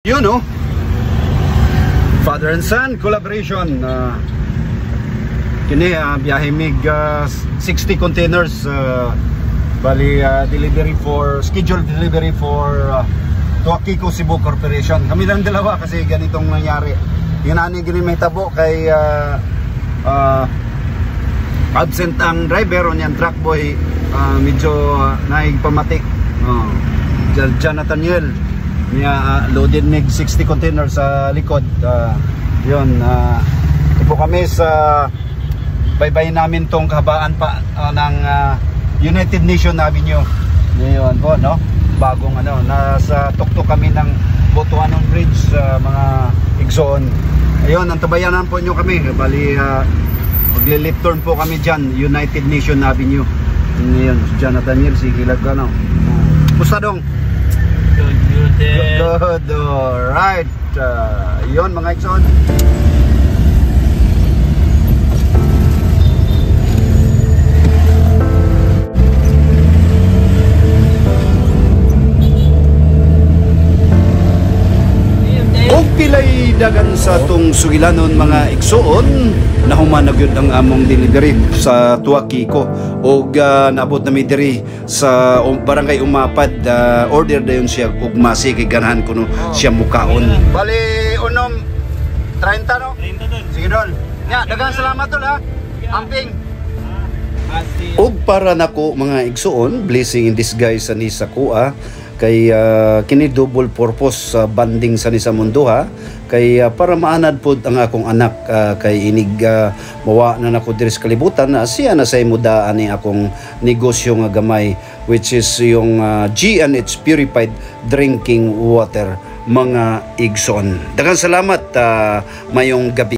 You know, father and son collaboration. Kini biyahe mig 60 containers, bali delivery for scheduled delivery for Tuakiko Cebu Corporation. Kami lang dalawa kasi ganitong nangyari. Yung nani gini may tabo kay absent ang driver o niyang truck boy, medyo naigpamatik. Jan Nathaniel niya loaded mig 60 containers sa likod. Yun, upo kami sa baybayin namin tong kahabaan pa ng United Nation Avenue. Yun po, no? Bagong nasa tuktok kami ng Butuanon Bridge, mga Igsoon. Ayun, antabayanan po nyo kami. Bali, magle-left turn po kami dyan, United Nation Avenue. Yun, Jan Nathaniel, sige lag ka, no? Musta dong? Good, alright. Yun mga Igsoon. Og pilay dagan sa tong sugilanon mga Igsoon, nahuman na gyud ang among delivery sa Tuakiko og naabot na mi diri sa barangay Umapad. Order dayon siya og masi kay ganahan kuno siya mukaon. Bali unom 30 no? 30 dol. Sige dol. Nya daghang salamat tol ha. Amping. Og para nako mga Igsoon, blessing in disguise ani sa kuha kay kini double purpose banding sa ni sa mundo ha, kay para maanad pod ang akong anak, kay inig mawa na nako diri sa kalibutan na siya na say muda ani akong negosyo nga gamay, which is yung G&H Purified Drinking Water mga Igsoon. Daghang salamat, mayong gabi.